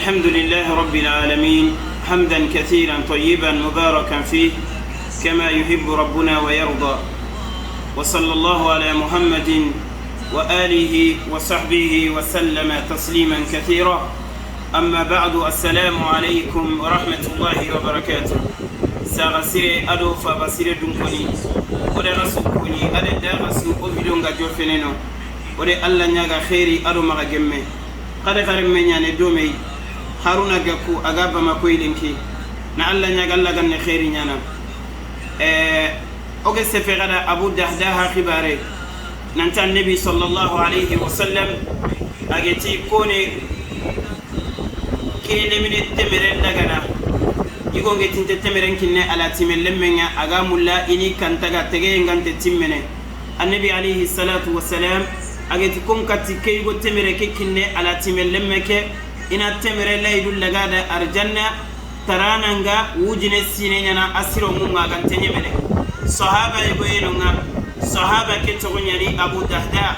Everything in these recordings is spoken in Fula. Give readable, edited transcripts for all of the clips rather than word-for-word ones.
الحمد لله رب العالمين حمدا كثيرا طيبا مباركا فيه كما يحب ربنا ويرضى وصلى الله على محمد وآله وصحبه وسلم تسليما كثيرا أما بعد السلام عليكم ورحمة الله وبركاته سأغسر أدو فبصير دنكني ودى رسولكني أدى دارسو أفيدونغا جوفنينو ودى ألا نياغا خيري أدو مغا جمي قد غرم من يعني دومي haruna gaku agaba makoylinki na alla nyagalla ganne khairi nyana oge sefegada abu dahdaha khibare nanta nabi sallallahu alayhi wa sallam ageti kone kene mine temere dagana igonge tinte temeren kinne ala timellemenya aga mulla ini kantaga tege ngante timmene annabi alayhi salatu wa salam ageti kon katike go temere ke kinne ala timellemmeke ina temere laydul lagada arjanna tarananga wujine sine nyana asiro munga gantenya mele sahaba iboyenonga sahaba ke togonyari abu dahda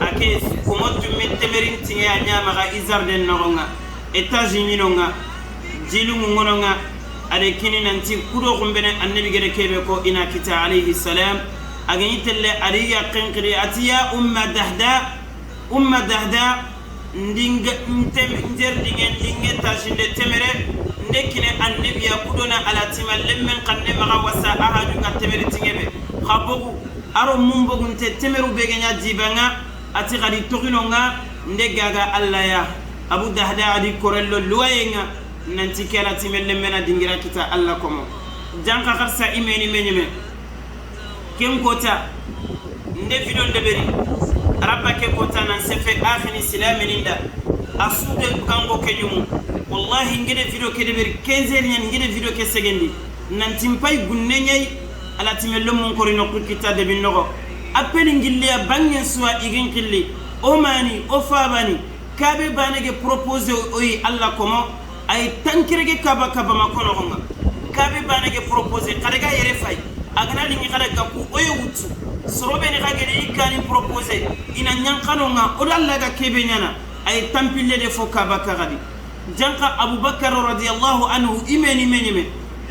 ake kumotu metemerin tinya nyama ga izarden nonga etajini nonga jilu ngononga ade kini nanti kudo kumbene annabi gede kebe ko ina kita alayhi salam agani telle ariya qinqiri atiya umma dahda ndinga ndinge tajinde temere ndekine annabiya kudona ala timal lemmen qanne maga wasa ahadu ka temere tingebe khabogu aro mumbogu nte temeru begenya jibanga ati gadi toginonga ndegaga alla ya abu dahda adi korello luwayenga nanti kala timal lemmena dingira kita alla komo janka kharsa imeni menyeme kem kota nde fidon deberi rabba ke kota nan sefe akhini silamininda asude kango kenyum wallahi ngede video ke deber 15 nyan ngede video ke segendi nan timpay gunne nyai ala timello mon korino ko kita de binnogo appeli ngille bangen suwa igin killi o mani o fabani kabe banege propose oyi alla komo ay tankirege kaba makono gonga kabe banege propose kadega yere fay agana lingi kadega ku oyo wutu sorobe ni kagere ikani propose ina nyankano nga odalla ga kebe nyana ay tampille de foka bakagadi janka abubakar radiyallahu anhu imeni menyeme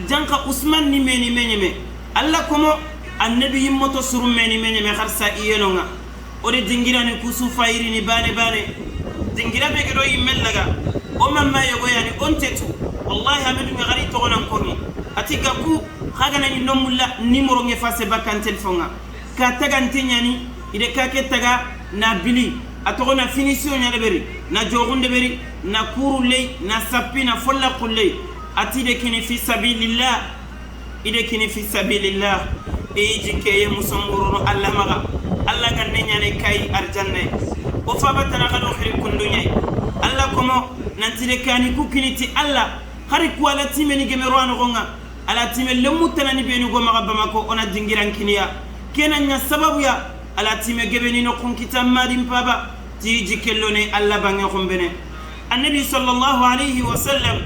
janka usman ni meni menyeme alla komo annabi yimmoto suru meni menyeme kharsa iyeno nga ode dingira ni kusu fayri ni bane dingira be gedo yimellaga o mamma yogo yani ontetu wallahi amadu ngari to gonan komi atika ku khagana ni nomulla nimero nge face bakan telefonga ka tagante nyani ide ka ke taga na bili atogona finition nyale beri na jogunde beri na kurulay na sapina folla kullay atide kini fi sabilillah ide kini fi sabilillah e jike musamburu Allah maga Allah ganne nyane kay arjanna o fabatana kado khiri kundunya Allah komo nantide kani ku kiniti Allah khari ku ala timeni gemerwano gonga ala timel mutana ni benu go maga bamako ona dingiran kiniya kenanya sababu ya ala time gebeni no kunkita madim baba tiji kellone alla bangi khombene annabi sallallahu alayhi wa sallam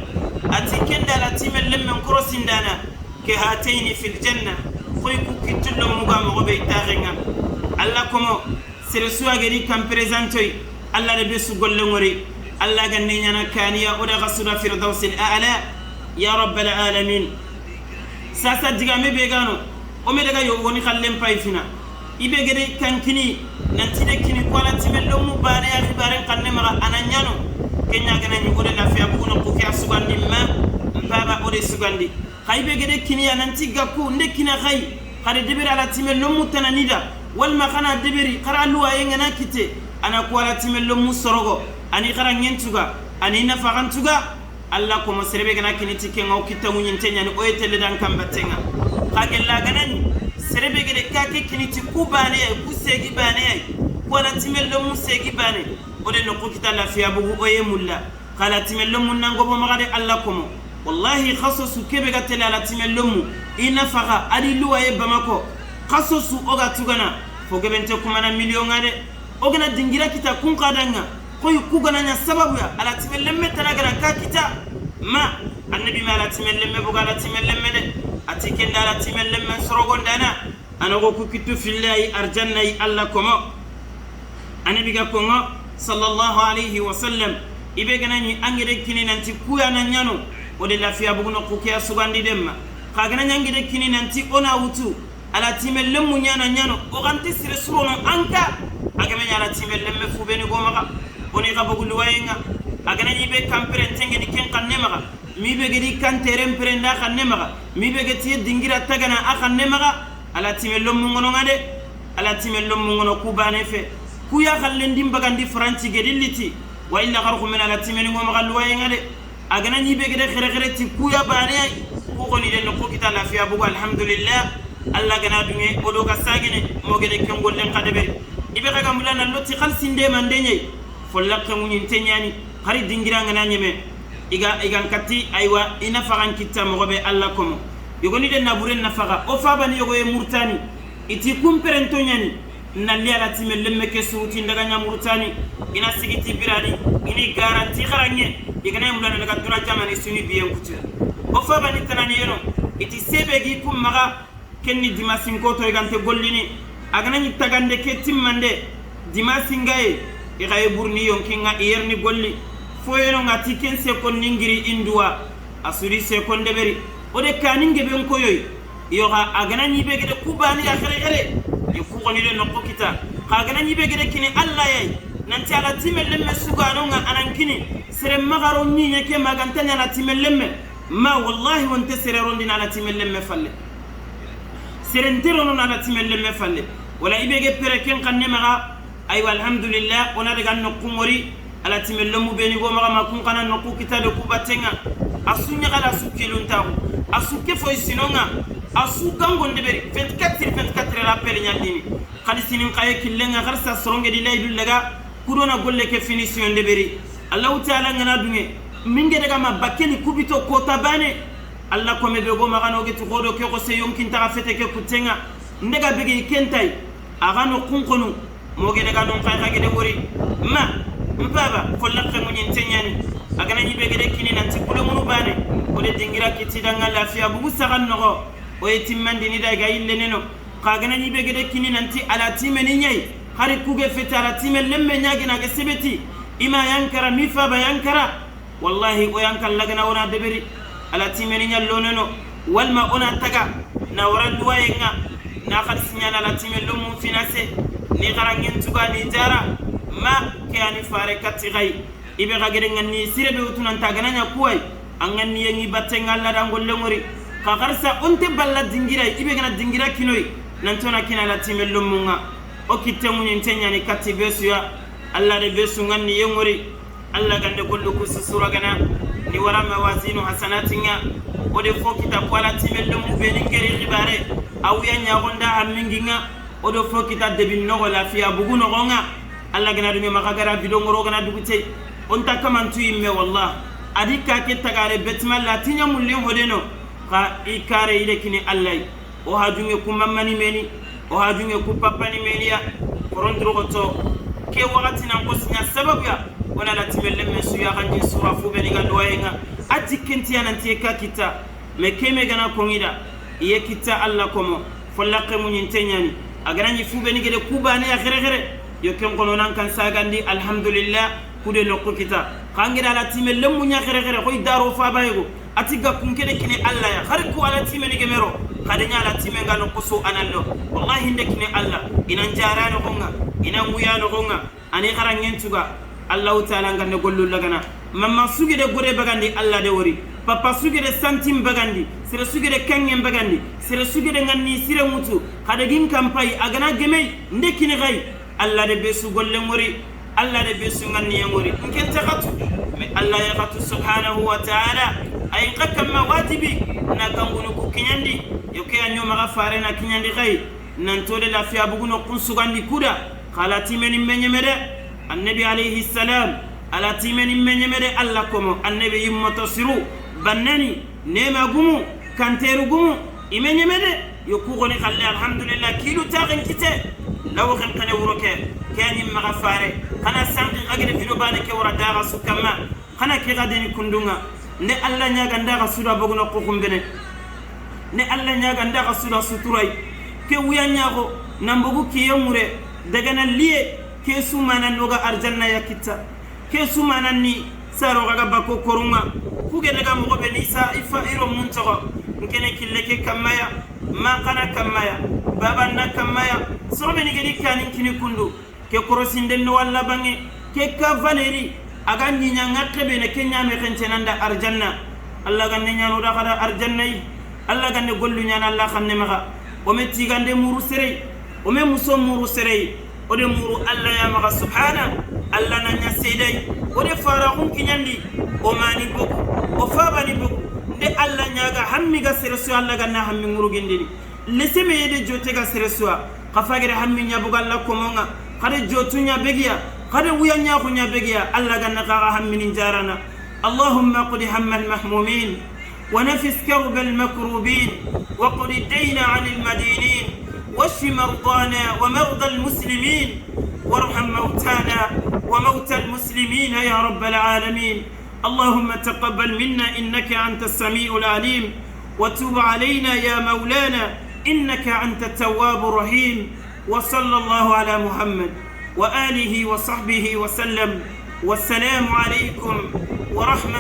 atikenda ala time lemmen krosindana ke hataini fil janna khoy ku kitullo mugam go be taxenga alla komo sere suageri kam presentoi alla de besu golle ngori alla ganne nyana kaniya oda ghasura firdaus al a'la ya rabbal alamin sasa digame begano o me daga yo woni khallem pay fina ibe gede kankini nanti de kini kwala timello mu bare ya khibaren kanne mara ananyano kenya gana ni ode la fiya buno ko ke asugandi ma baba ode sugandi khaybe gede kini ya nanti gakku nde kina khay khade debere ala timello mu tananida wal ma khana deberi khara luwa yengana kite ana kwala timello mu sorogo ani khara nyentuga ani nafagantuga alla ko mo serebe gana kini tike ngaw kitamu nyentenya ni oyetele dan kambatenga khagella ganani serebe gede kake kiniti kubane kusegi bane wala timello musegi bane ode no kukita la fiya bugu oye mulla kala timello mun nango bo magade alla komo wallahi khassu kebe gatela la timello mu ina faga adi luwaye bamako khassu oga tugana fogebente kumana million ngade ogana dingira kita kun kadanga koy kugana nya sababu ya ala timello metana gana kakita ma annabi ma ala timello me bugala timello me de atikenda ala timello me sorogondana anogo kukitu fillahi arjanna alla komo annabi ga kongo sallallahu alayhi wa sallam ibe ganani angede kini nanti kuya na nyano ode lafiya buguno kukiya sugandi demma ka ganani angede kini nanti ona wutu ala timel lemu nyana nyano o ganti sire surono anka agame nyala timel lemme fubeni gomaka oni ka bugulu wayenga aganani be kampere tengedi ken kanne maka mi be gedi kan terem prenda kanne maka mi be geti dingira tagana akanne maka ala timel lemu ngono ngade ala timel lemu ngono kubane fe kuya khallendi mbagandi franci gedilliti wa illa kharqu min ala timel ngomo kallu wayenga de aganani be gede khere khere ti kuya bane ko koni den ko kita lafiya bugo alhamdulillah alla gana dunge odo ka sagine mo gede ken gollen kadebe ibe kaga mulana lotti khalsinde mandenye follakka munyin tenyani hari dingira ngana nyeme igan katti aywa ina fagan kitta mo be alla komo yogoni den naburen nafaga o fabani yogo e murtani iti kumperen tonyani nalli ala timel lemme ke suuti ndaga nya murtani ina sigiti biradi ini garanti kharanye igana mulana daga dura jamani suni biyen kutu o fabani tanani yeno iti sebegi kum maga kenni dimasin ko to igante gollini agana ni tagande ke timmande dimasin gaye igaye burni yonkinga yerni golli foyeno ngati ken se kon ningiri indua asuri se kon deberi ode kaninge ben koyoy yoga agana ni be gede kubani ya khere khere yoku koni le nokko kita agana ni be gede kini alla yai nanti ala timel lemme sugano nga anankini sere magaro ni nyeke magantanya na timel lemme ma wallahi wonte sere rondina ala timel lemme falle sere ndero non ala timel lemme falle wala ibege pere ken kanne maga ay alhamdulillah ona daga nokku ngori ala timel lemu beni go maga makun kana nokku kita de ku batenga asunya kala sukilun taw asuke fo sinonga asu gangon de beri 24 rappel nyandini khalisinin qaye killenga garsa soronge di laydul daga kudona golle ke finition de beri allah taala ngana dunge minge daga ma bakeni kubito ko tabane allah ko mebe go maga no gitu godo ke ko se yonkin ta fete ke kutenga ndega bege kentay aga no kunkonu moge daga non kay de wori ma mbaba ko lakka munyin tenyani aga na nyibe gede kini nanti kulo munu bane o de dingira kiti danga lafiya bugu sagan no o yetimmandi ni daga ille neno kaga na nyibe gede kini nanti ala timeni nyai hari kuge fete ala timel lemme nyagi na gesebeti ima yankara mifa ba yankara wallahi o yankal lagana ona deberi ala timeni nyallo neno walma ona taga na waral wayenga na khalsinya ala timel lumu finase ni garangen tuga ni jara ma kani fare katti gai ibe gagere ngani sirebe utunan tagananya kuwai angani yengi batenga alla dangolle ngori kagarsa onte balla dingira ibe gana dingira kinoi nantona kina la timellum munga o kitemu nyentenya ni katti besu ya alla de besu ngani yengori alla gande gollu ku sura gana ni wara mawazinu hasanatinga o de fokita kwala timellum beni ngeri ribare awya nyagonda hamminginga o do fokita debi no la fiya bugu no gonga alla gana dumi makagara video ngoro gana dugute on ta kamantu imme wallah adika ke tagare betmal latinya mulle hodeno ka ikare ile kini allai o hajunge ku mammani meni o hajunge ku papani meniya korondro goto ke wakati nan ko sinya sababu ya wala latimelle mesu ya ganji sura fu beni ga doyenga adikenti yananti ka kita me keme gana kongida iye kita alla komo follaqe munyin tenyani aganani fu beni gede kubane ya khere khere yo ken kono nan kan sagandi alhamdulillah kude lokko kita kangira la timelle munya khere khere koy daro fa bayego atiga kunkede kini alla ya har ko ala timene gemero kadenya la timenga no kusu anallo wallahi ndekine alla inan jarano gonga inan muyano gonga ani garangen tuga allah taala ngande gollu lagana mamma sugide gore bagandi alla de wori papa sugide santim bagandi sire sugide kangen bagandi sire sugide nganni sire mutu kada gin kampai agana gemei ndekine gai alla de besu golle ngori alla de besu nganni ngori nken takatu me alla yaqatu subhanahu wa ta'ala ay qakam wajibi na kangunu ku kinyandi yoke anyo maga fare na kinyandi gai nan tole la fiya buguno kun sugandi kuda khala timeni menyemede annabi alayhi salam ala timeni menyemede alla komo annabi yimmato siru bannani nema gumu kanteru gumu imenyemede yoku goni khalle alhamdulillah kilu taqin kite law khan kana wuroke kani maga fare kana sanki agede video bane ke wara daga sukama kana ke gadeni kundunga ne alla nyaga ndaga suda boguno ko kumbene ne alla nyaga ndaga suda suturai ke wuya nyago nambugu ki yemure daga na liye ke sumana noga arjanna yakita ke sumana ni saro ga bako korunga kuge daga mo be nisa ifa iro muntago ngene killeke kamaya ma kana kamaya baba na kamaya so be ni gedi kanin kini kundu ke korosinden no walla bangi ke ka valeri aga nyinya ngatte be ne kenya me kencenanda arjanna Allah ganne nyano da kada arjanna Allah ganne gollu nyana Allah xamne maga o me tigande muru sere o me muso muru sere o de muru Allah ya maga subhana Allah na nya seydai o de farahun kinyandi o mani boko o fabani boko de Allah nyaga hammi ga sere su Allah ganna hammi muru gendini leseme yede jote ga sere su khafagere hammi nya bugalla ko monga khade jotunya begiya khade wuya nya ko nya begiya Allah ganna ka hammi ni jarana Allahumma qudi hammal mahmumin ونفس كرب المكروبين وقل الدين عن المدينين واشف مرضانا ومرضى المسلمين وارحم موتانا وموتى المسلمين يا رب العالمين اللهم تقبل منا إنك أنت السميع العليم وتب علينا يا مولانا إنك أنت التواب الرحيم وصلى الله على محمد وآله وصحبه وسلم والسلام عليكم ورحمة